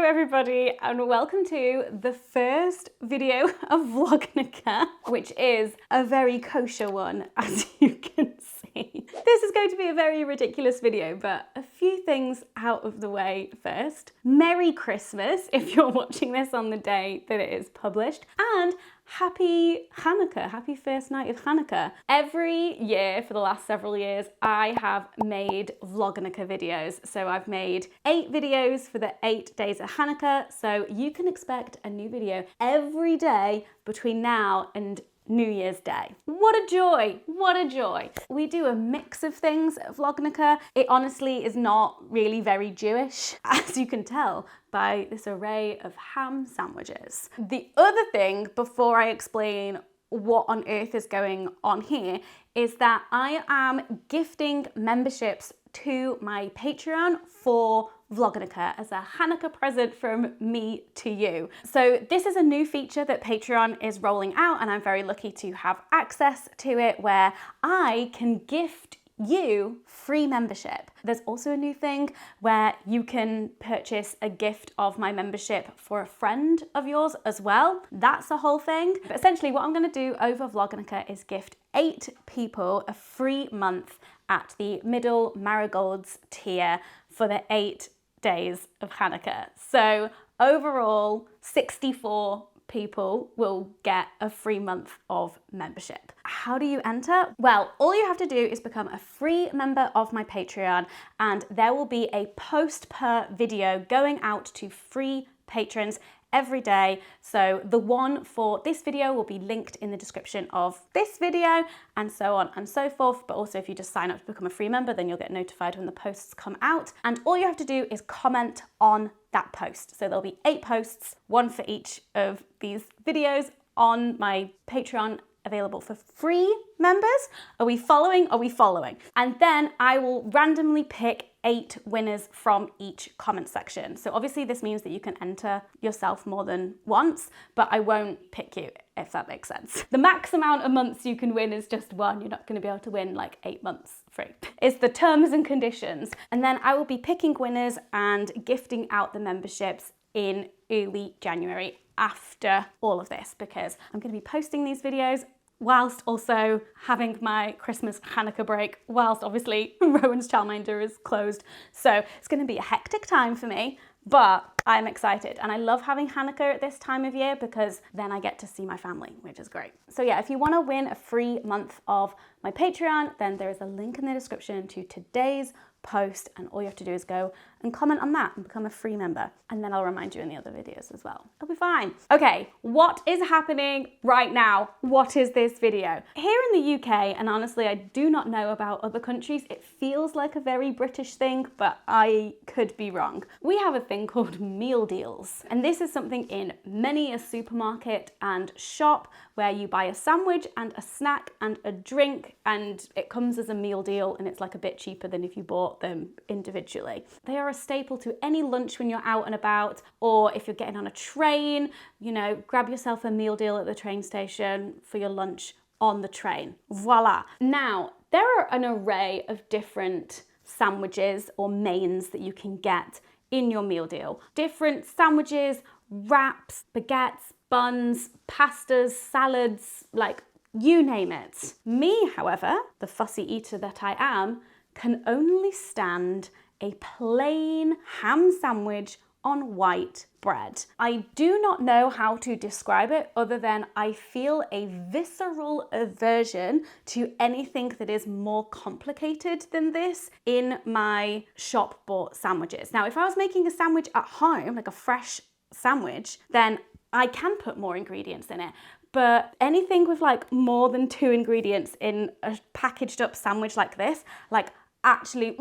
Hello everybody and welcome to the first video of Vlognukah, which is a very kosher one, as you can see. This is going to be a very ridiculous video, but a few things out of the way first. Merry Christmas if you're watching this on the day that it is published, and Happy Hanukkah, happy first night of Hanukkah. Every year for the last several years, I have made Vlognukah videos. So I've made 8 videos for the 8 days of Hanukkah. So you can expect a new video every day between now and New Year's Day. What a joy, what a joy. We do a mix of things at Vlognukah. It honestly is not really very Jewish, as you can tell by this array of ham sandwiches. The other thing, before I explain what on earth is going on here, is that I am gifting memberships to my Patreon for Vlognukah as a Hanukkah present from me to you. So this is a new feature that Patreon is rolling out, and I'm very lucky to have access to it, where I can gift you free membership. There's also a new thing where you can purchase a gift of my membership for a friend of yours as well. That's a whole thing. But essentially what I'm going to do over Vlognukah is gift 8 people a free month at the middle marigolds tier for the 8 days of Hanukkah. So overall, 64 people will get a free month of membership. How do you enter? Well, all you have to do is become a free member of my Patreon, and there will be a post per video going out to free patrons every day. So the one for this video will be linked in the description of this video, and so on and so forth. But also if you just sign up to become a free member, then you'll get notified when the posts come out. And all you have to do is comment on that post. So there'll be 8 posts, one for each of these videos on my Patreon, available for free members. Are we following? Are we following? And then I will randomly pick 8 winners from each comment section. So obviously this means that you can enter yourself more than once, but I won't pick you, if that makes sense. The max amount of months you can win is just 1. You're not going to be able to win like 8 months free. It's the terms and conditions. And then I will be picking winners and gifting out the memberships in early January after all of this, because I'm going to be posting these videos whilst also having my Christmas Hanukkah break, whilst obviously Rowan's childminder is closed. So it's going to be a hectic time for me, but I'm excited. And I love having Hanukkah at this time of year because then I get to see my family, which is great. So yeah, if you want to win a free month of my Patreon, then there is a link in the description to today's post, and all you have to do is go and comment on that and become a free member, and then I'll remind you in the other videos as well. It'll be fine. Okay, what is happening right now? What is this video? Here in the UK, and honestly I do not know about other countries, it feels like a very British thing, but I could be wrong. We have a thing called meal deals, and this is something in many a supermarket and shop where you buy a sandwich and a snack and a drink, and it comes as a meal deal, and it's like a bit cheaper than if you bought them individually. They are a staple to any lunch when you're out and about, or if you're getting on a train, you know, grab yourself a meal deal at the train station for your lunch on the train. Voila. Now, there are an array of different sandwiches or mains that you can get in your meal deal. Different sandwiches, wraps, baguettes, buns, pastas, salads, like you name it. Me, however, the fussy eater that I am, can only stand a plain ham sandwich on white bread. I do not know how to describe it other than I feel a visceral aversion to anything that is more complicated than this in my shop bought sandwiches. Now, if I was making a sandwich at home, like a fresh sandwich, then I can put more ingredients in it. But anything with like more than 2 ingredients in a packaged up sandwich like this, like actually,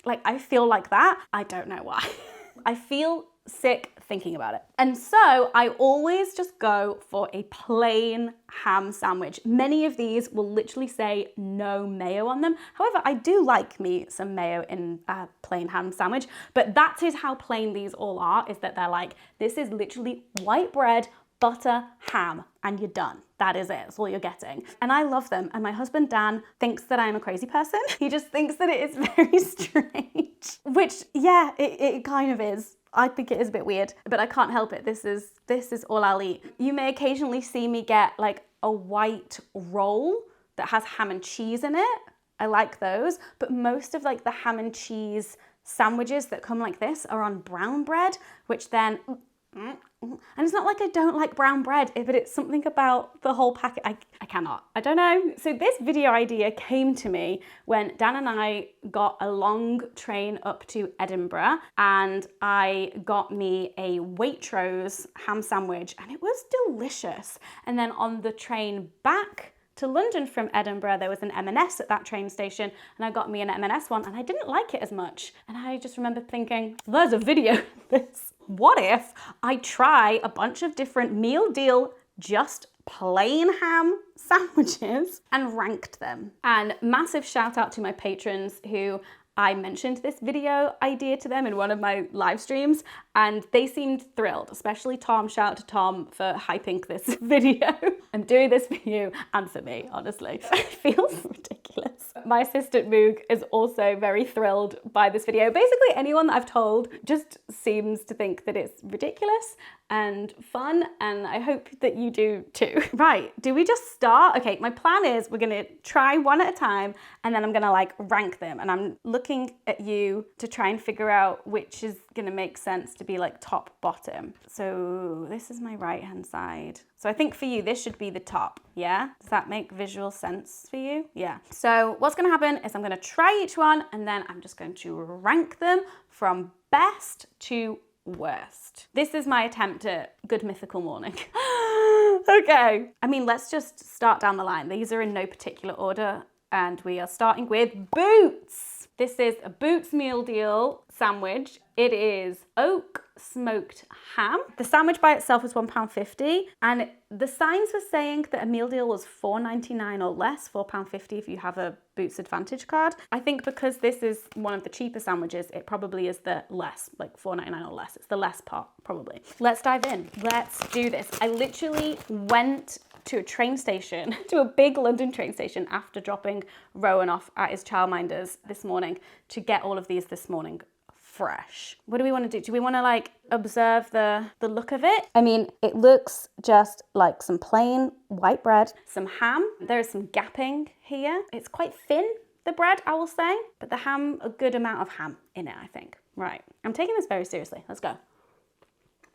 like I feel like that. I don't know why. I feel sick thinking about it. And so I always just go for a plain ham sandwich. Many of these will literally say no mayo on them. However, I do like me some mayo in a plain ham sandwich, but that is how plain these all are, is that they're like, this is literally white bread, butter, ham, and you're done. That is it. That's all you're getting. And I love them. And my husband, Dan, thinks that I'm a crazy person. He just thinks that it is very strange, which, yeah, it kind of is. I think it is a bit weird, but I can't help it. This is all I'll eat. You may occasionally see me get like a white roll that has ham and cheese in it. I like those, but most of like the ham and cheese sandwiches that come like this are on brown bread, which then, and it's not like I don't like brown bread, but it's something about the whole packet. I cannot, I don't know. So this video idea came to me when Dan and I got a long train up to Edinburgh, and I got me a Waitrose ham sandwich, and it was delicious. And then on the train back to London from Edinburgh, there was an M&S at that train station, and I got me an M&S one, and I didn't like it as much. And I just remember thinking, there's a video of this. What if I try a bunch of different meal deal, just plain ham sandwiches and ranked them? And massive shout out to my patrons who I mentioned this video idea to them in one of my live streams, and they seemed thrilled, especially Tom. Shout out to Tom for hyping this video and doing this for you and for me, honestly. It feels ridiculous. My assistant Moog is also very thrilled by this video. Basically, anyone that I've told just seems to think that it's ridiculous and fun, and I hope that you do too. Right, do we just start? Okay, my plan is we're gonna try one at a time, and then I'm gonna like rank them, and I'm looking at you to try and figure out which is gonna make sense to be like top bottom. So this is my right hand side. So I think for you, this should be the top, yeah? Does that make visual sense for you? Yeah. So what's gonna happen is I'm gonna try each one, and then I'm just going to rank them from best to worst. This is my attempt at good mythical morning. Okay. I mean, let's just start down the line. These are in no particular order, and we are starting with Boots. This is a Boots meal deal sandwich. It is oak smoked ham. The sandwich by itself was £1.50, and the signs were saying that a meal deal was £4.99 or less, £4.50 if you have a Boots Advantage card. I think because this is one of the cheaper sandwiches, it probably is the less, like £4.99 or less. It's the less part, probably. Let's dive in. Let's do this. I literally went to a train station, to a big London train station after dropping Rowan off at his childminders this morning to get all of these this morning fresh. What do we want to do? Do we want to like observe the look of it? I mean, it looks just like some plain white bread, some ham. There is some gapping here. It's quite thin, the bread, I will say, but the ham, a good amount of ham in it, I think. Right, I'm taking this very seriously. Let's go.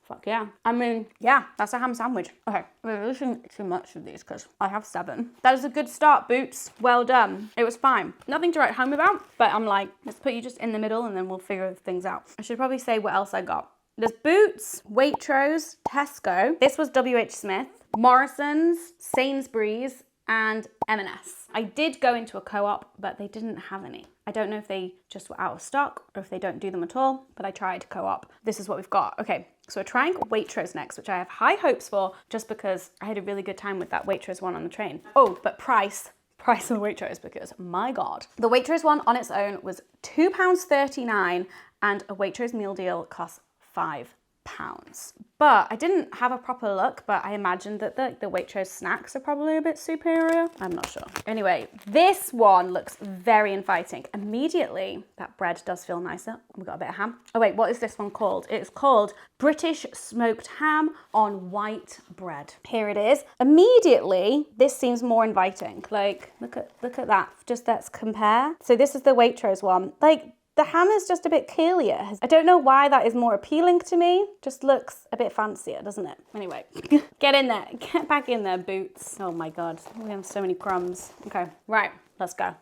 Fuck yeah. I mean, yeah, that's a ham sandwich. Okay, we're really shouldn't eat too much of these because I have 7. That is a good start, Boots. Well done. It was fine. Nothing to write home about, but I'm like, let's put you just in the middle and then we'll figure things out. I should probably say what else I got. There's Boots, Waitrose, Tesco. This was WHSmith, Morrisons, Sainsbury's, and M&S. I did go into a co-op, but they didn't have any. I don't know if they just were out of stock or if they don't do them at all, but I tried co-op. This is what we've got. Okay, so we're trying Waitrose next, which I have high hopes for just because I had a really good time with that Waitrose one on the train. Oh, but price on Waitrose, because my God. The Waitrose one on its own was £2.39, and a Waitrose meal deal costs £5. But I didn't have a proper look, but I imagined that the Waitrose snacks are probably a bit superior. I'm not sure. Anyway, this one looks very inviting. Immediately, that bread does feel nicer. We've got a bit of ham. Oh wait, what is this one called? It's called British smoked ham on white bread. Here it is. Immediately, this seems more inviting. Like, look at that. Just let's compare. So this is the Waitrose one. Like, the ham is just a bit curlier. I don't know why that is more appealing to me. Just looks a bit fancier, doesn't it? Anyway, get in there. Get back in there, Boots. Oh my God, we have so many crumbs. Okay, right, let's go.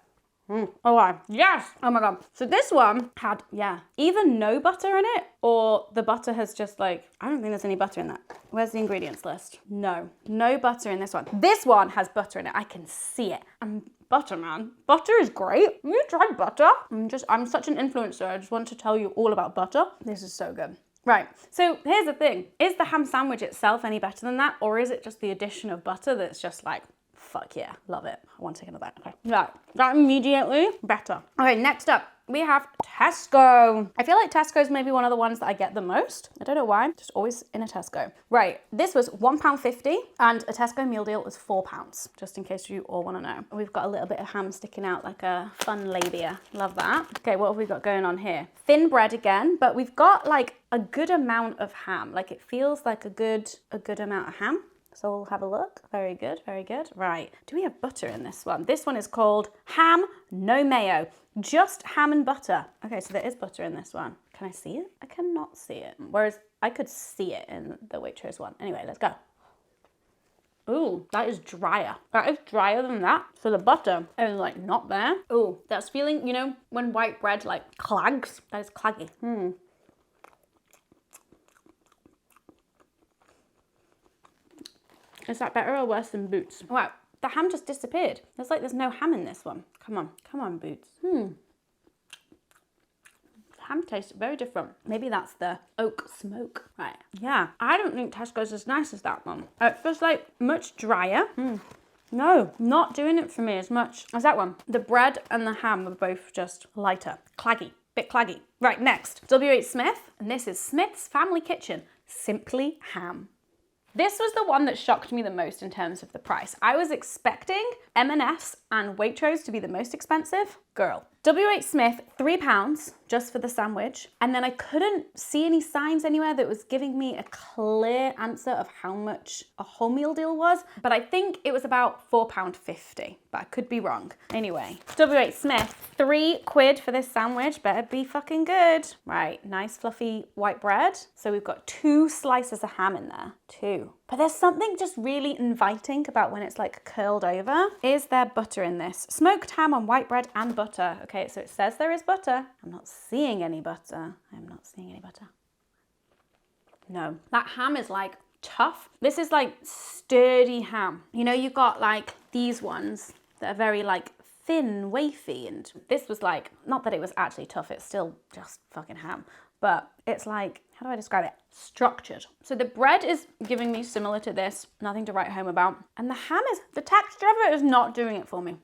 Oh, wow. Yes! Oh my God. So this one had, yeah, either no butter in it or the butter has just like, I don't think there's any butter in that. Where's the ingredients list? No butter in this one. This one has butter in it. I can see it. Butter, man. Butter is great. Have you tried butter? I'm such an influencer. I just want to tell you all about butter. This is so good. Right, so here's the thing. Is the ham sandwich itself any better than that? Or is it just the addition of butter that's just like, fuck yeah, love it. I want to take another bite. Okay, right, that immediately better. Okay, next up, we have Tesco. I feel like Tesco's maybe one of the ones that I get the most. I don't know why, just always in a Tesco. Right, this was £1.50 and a Tesco meal deal was £4, just in case you all want to know. We've got a little bit of ham sticking out like a fun labia. Love that. Okay, what have we got going on here? Thin bread again, but we've got like a good amount of ham. Like it feels like a good amount of ham. So we'll have a look. Very good, very good. Right, do we have butter in this one? This one is called ham, no mayo, just ham and butter. Okay, so there is butter in this one. Can I see it? I cannot see it. Whereas I could see it in the Waitrose one. Anyway, let's go. Ooh, that is drier. That is drier than that. So the butter is like not there. Ooh, that's feeling, you know, when white bread like clags, that is claggy. Is that better or worse than Boots? Wow, the ham just disappeared. There's no ham in this one. Come on, Boots. Ham tastes very different. Maybe that's the oak smoke. Right, yeah. I don't think Tesco's as nice as that one. It feels like much drier. No, not doing it for me as much as that one. The bread and the ham are both just lighter. Claggy, bit claggy. Right, next, WHSmith, and this is Smith's Family Kitchen, Simply Ham. This was the one that shocked me the most in terms of the price. I was expecting M&S and Waitrose to be the most expensive. Girl. WHSmith, £3 just for the sandwich. And then I couldn't see any signs anywhere that was giving me a clear answer of how much a whole meal deal was. But I think it was about £4.50, but I could be wrong. Anyway, WHSmith, £3 for this sandwich. Better be fucking good. Right, nice fluffy white bread. So we've got 2 slices of ham in there, 2. But there's something just really inviting about when it's like curled over. Is there butter in this? Smoked ham on white bread and butter. Okay, so it says there is butter. I'm not seeing any butter. I'm not seeing any butter. No, that ham is like tough. This is like sturdy ham. You know, you've got like these ones that are very like thin, wafy, and this was like, not that it was actually tough, it's still just fucking ham, but it's like, how do I describe it? Structured. So the bread is giving me similar to this, nothing to write home about. And the ham is, the texture of it is not doing it for me.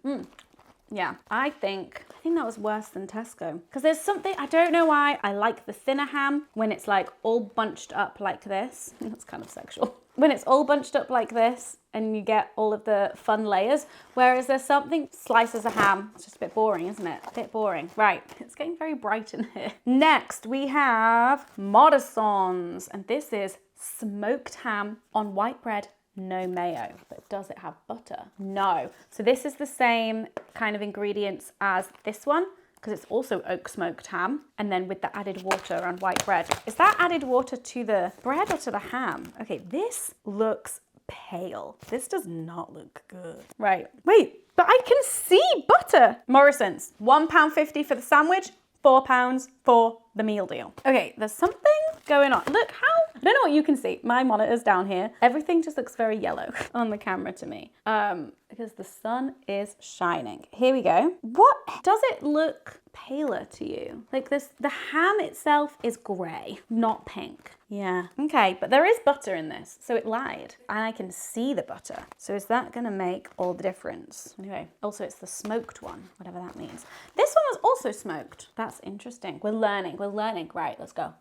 Yeah, I think that was worse than Tesco. Because there's something, I don't know why, I like the thinner ham when it's like all bunched up like this. That's kind of sexual. When it's all bunched up like this and you get all of the fun layers, whereas there's something, slices of ham, it's just a bit boring, isn't it? A bit boring. Right, it's getting very bright in here. Next, we have Morrisons, and this is smoked ham on white bread, no mayo. But does it have butter? No. So this is the same kind of ingredients as this one, because it's also oak smoked ham, and then with the added water on white bread. Is that added water to the bread or to the ham? Okay, this looks pale. This does not look good. Right, wait, but I can see butter. Morrisons, £1.50 for the sandwich, £4 for the meal deal. Okay, there's something going on. Look how, I don't know what you can see. My monitor's down here. Everything just looks very yellow on the camera to me. Because the sun is shining. Here we go. What, does it look paler to you? Like this, the ham itself is gray, not pink. Yeah, okay, but there is butter in this, so it lied. And I can see the butter. So is that gonna make all the difference? Anyway, also it's the smoked one, whatever that means. This one was also smoked. That's interesting. We're learning. Right, let's go.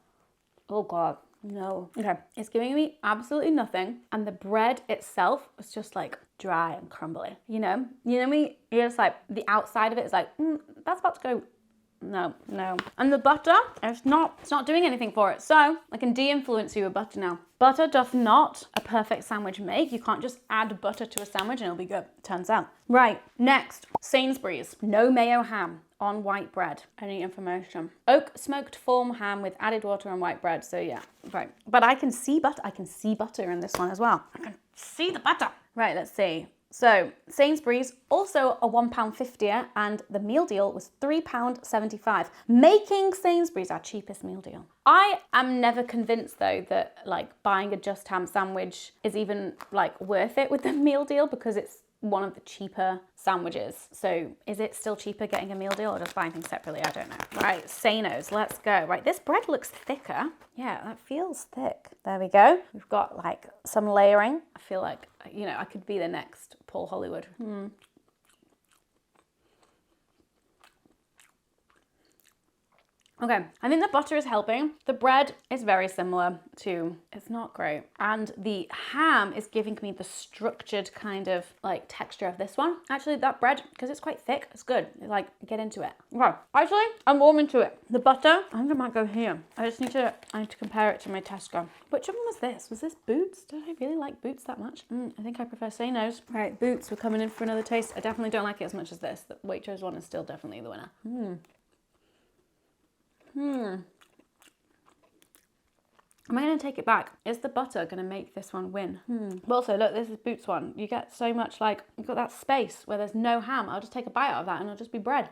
Oh God, no. Okay, it's giving me absolutely nothing. And the bread itself was just like dry and crumbly. You know me, you're just like, the outside of it is like, that's about to go. No. And the butter, it's not doing anything for it. So I can de-influence you with butter now. Butter does not a perfect sandwich make. You can't just add butter to a sandwich and it'll be good, turns out. Right, next, Sainsbury's, no mayo ham on white bread. Any information? Oak smoked form ham with added water on white bread. So yeah, right. But I can see butter in this one as well. I can see the butter. Right, let's see. So Sainsbury's, also a £1.50, and the meal deal was £3.75, making Sainsbury's our cheapest meal deal. I am never convinced though that like buying a just ham sandwich is even like worth it with the meal deal, because it's one of the cheaper sandwiches. So is it still cheaper getting a meal deal or just buying things separately? I don't know. Right, Sainos, let's go. Right, this bread looks thicker. Yeah, that feels thick. There we go. We've got like some layering. I feel like, you know, I could be the next Paul Hollywood. Okay, I think the butter is helping. The bread is very similar to, it's not great. And the ham is giving me the structured kind of like texture of this one. Actually, that bread, because it's quite thick, it's good. It's like, get into it. Okay, actually, I'm warm into it. The butter, I think I might go here. I need to compare it to my Tesco. Which one was this? Was this Boots? Did I really like Boots that much? I think I prefer Say-Nos. All right, Boots, we're coming in for another taste. I definitely don't like it as much as this. The Waitrose one is still definitely the winner. Am I going to take it back? Is the butter going to make this one win? But also, look, this is Boots one. You get so much, like, you've got that space where there's no ham. I'll just take a bite out of that and it'll just be bread.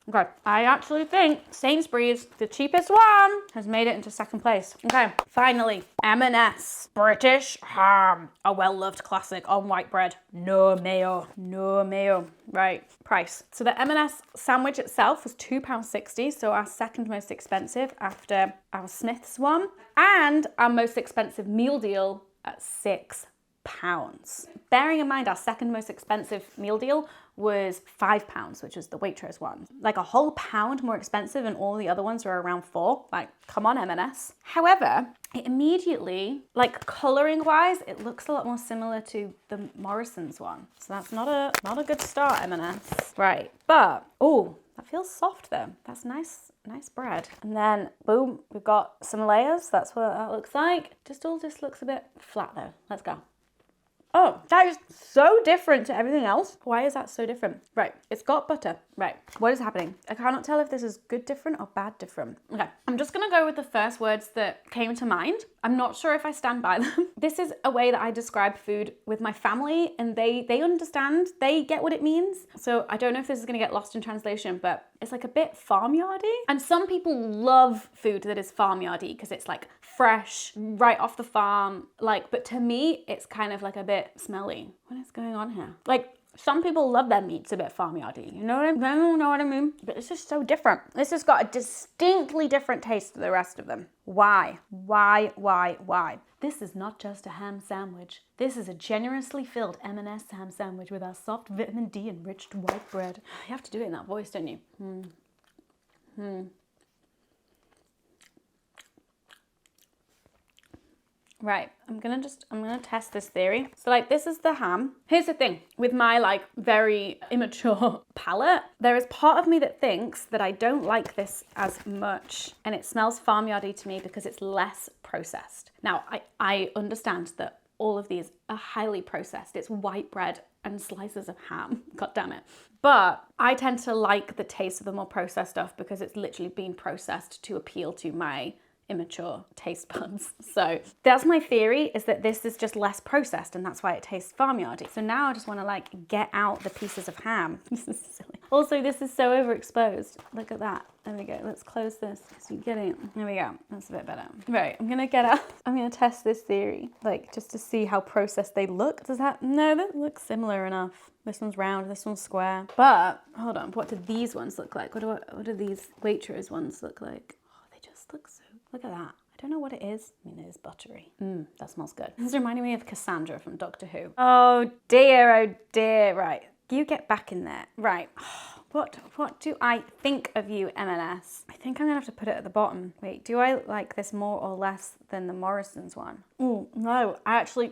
Okay, I actually think Sainsbury's, the cheapest one, has made it into second place. Okay, finally, M&S British ham. A well-loved classic on white bread. No mayo, no mayo. Right, price. So the M&S sandwich itself was £2.60, so our second most expensive after our Smith's one. And our most expensive meal deal at £6. Bearing in mind our second most expensive meal deal was £5, which was the Waitrose one. Like a whole pound more expensive, and all the other ones were around £4. Like, come on, M&S. However, it immediately, like colouring wise, it looks a lot more similar to the Morrisons one. So that's not a good start, M&S. Right, but, oh, that feels soft though. That's nice bread. And then, boom, we've got some layers. That's what that looks like. Just all this looks a bit flat though. Let's go. Oh, that is so different to everything else. Why is that so different? Right, it's got butter. Right, what is happening? I cannot tell if this is good different or bad different. Okay, I'm just gonna go with the first words that came to mind. I'm not sure if I stand by them. This is a way that I describe food with my family, and they understand, they get what it means. So I don't know if this is gonna get lost in translation, but it's like a bit farmyardy. And some people love food that is farmyardy because it's like fresh, right off the farm. Like, but to me, it's kind of like a bit smelly. What is going on here? Like, some people love their meats a bit farmyardy, you know what I mean? I don't know what I mean, but it's just so different. This has got a distinctly different taste to the rest of them. Why? Why? This is not just a ham sandwich. This is a generously filled M&S ham sandwich with our soft vitamin D enriched white bread. You have to do it in that voice, don't you? Right, I'm gonna test this theory. So like, this is the ham. Here's the thing, with my like very immature palate, there is part of me that thinks that I don't like this as much, and it smells farmyardy to me because it's less processed. Now, I understand that all of these are highly processed. It's white bread and slices of ham, god damn it. But I tend to like the taste of the more processed stuff because it's literally been processed to appeal to my immature taste buds. So that's my theory, is that this is just less processed and that's why it tastes farmyardy. So now I just want to like get out the pieces of ham. This is silly. Also, this is so overexposed. Look at that. There we go. Let's close this so you get it. There we go. That's a bit better. Right, I'm gonna test this theory, like just to see how processed they look. No, that looks similar enough. This one's round, this one's square. But hold on, what do these ones look like? What do these Waitrose ones look like? Oh, they just look so, look at that. I don't know what it is. I mean, it is buttery. That smells good. This is reminding me of Cassandra from Doctor Who. Oh dear, right. You get back in there. Right. What do I think of you, M&S? I think I'm gonna have to put it at the bottom. Wait, do I like this more or less than the Morrisons one? Oh, no, it has to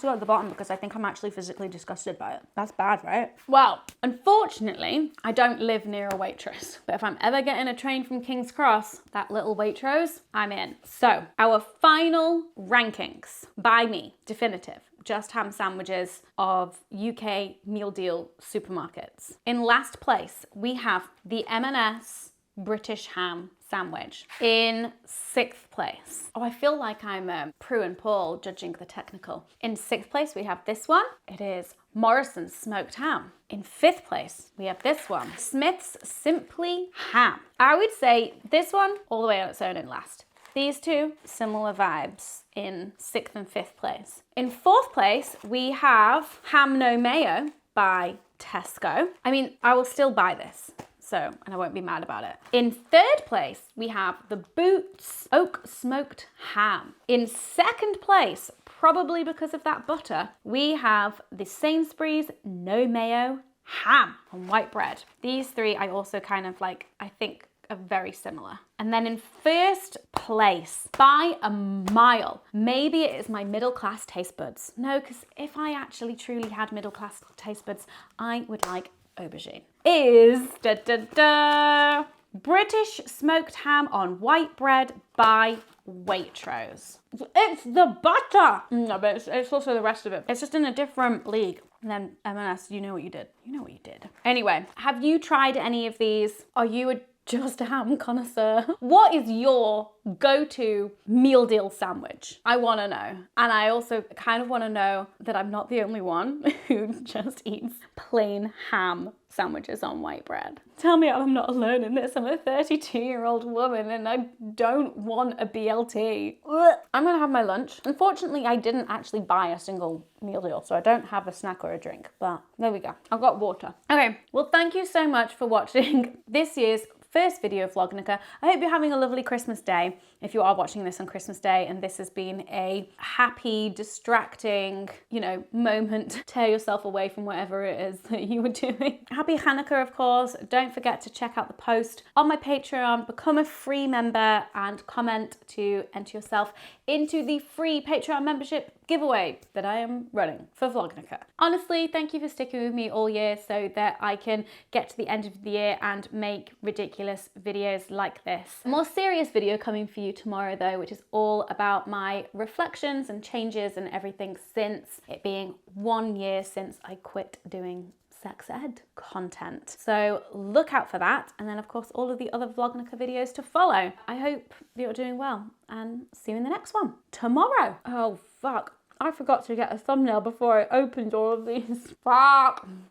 go at the bottom because I think I'm actually physically disgusted by it. That's bad, right? Well, unfortunately, I don't live near a Waitrose, but if I'm ever getting a train from King's Cross, that little Waitrose, I'm in. So, our final rankings by me, definitive. Just ham sandwiches of UK meal deal supermarkets. In last place, we have the M&S British ham sandwich. In 6th place, I feel like I'm Prue and Paul judging the technical. In 6th place, we have this one. It is Morrisons smoked ham. In 5th place, we have this one, Smith's Simply Ham. I would say this one all the way on its own in last. These two, similar vibes in 6th and 5th place. In 4th place, we have Ham No Mayo by Tesco. I mean, I will still buy this, and I won't be mad about it. In 3rd place, we have the Boots Oak Smoked Ham. In 2nd place, probably because of that butter, we have the Sainsbury's No Mayo Ham on white bread. These three I also kind of like, I think are very similar. And then in first place, by a mile, maybe it is my middle class taste buds. No, because if I actually truly had middle class taste buds, I would like aubergine. Is British smoked ham on white bread by Waitrose. It's the butter! No, but it's also the rest of it. It's just in a different league. And then M&S, you know what you did. You know what you did. Anyway, have you tried any of these? Are you a just a ham connoisseur? What is your go-to meal deal sandwich? I want to know. And I also kind of want to know that I'm not the only one who just eats plain ham sandwiches on white bread. Tell me I'm not alone in this. I'm a 32-year-old woman and I don't want a BLT. Ugh. I'm gonna have my lunch. Unfortunately, I didn't actually buy a single meal deal, so I don't have a snack or a drink, but there we go. I've got water. Okay, well, thank you so much for watching this year's first video of Vlognukah. I hope you're having a lovely Christmas day if you are watching this on Christmas Day and this has been a happy, distracting, you know, moment. Tear yourself away from whatever it is that you were doing. Happy Hanukkah, of course. Don't forget to check out the post on my Patreon, become a free member and comment to enter yourself into the free Patreon membership giveaway that I am running for Vlognukah. Honestly, thank you for sticking with me all year so that I can get to the end of the year and make ridiculous videos like this. A more serious video coming for you tomorrow though, which is all about my reflections and changes and everything since it being 1 year since I quit doing sex ed content. So look out for that. And then of course, all of the other Vlognukah videos to follow. I hope that you're doing well and see you in the next one tomorrow. Oh, fuck. I forgot to get a thumbnail before I opened all of these. Fuck.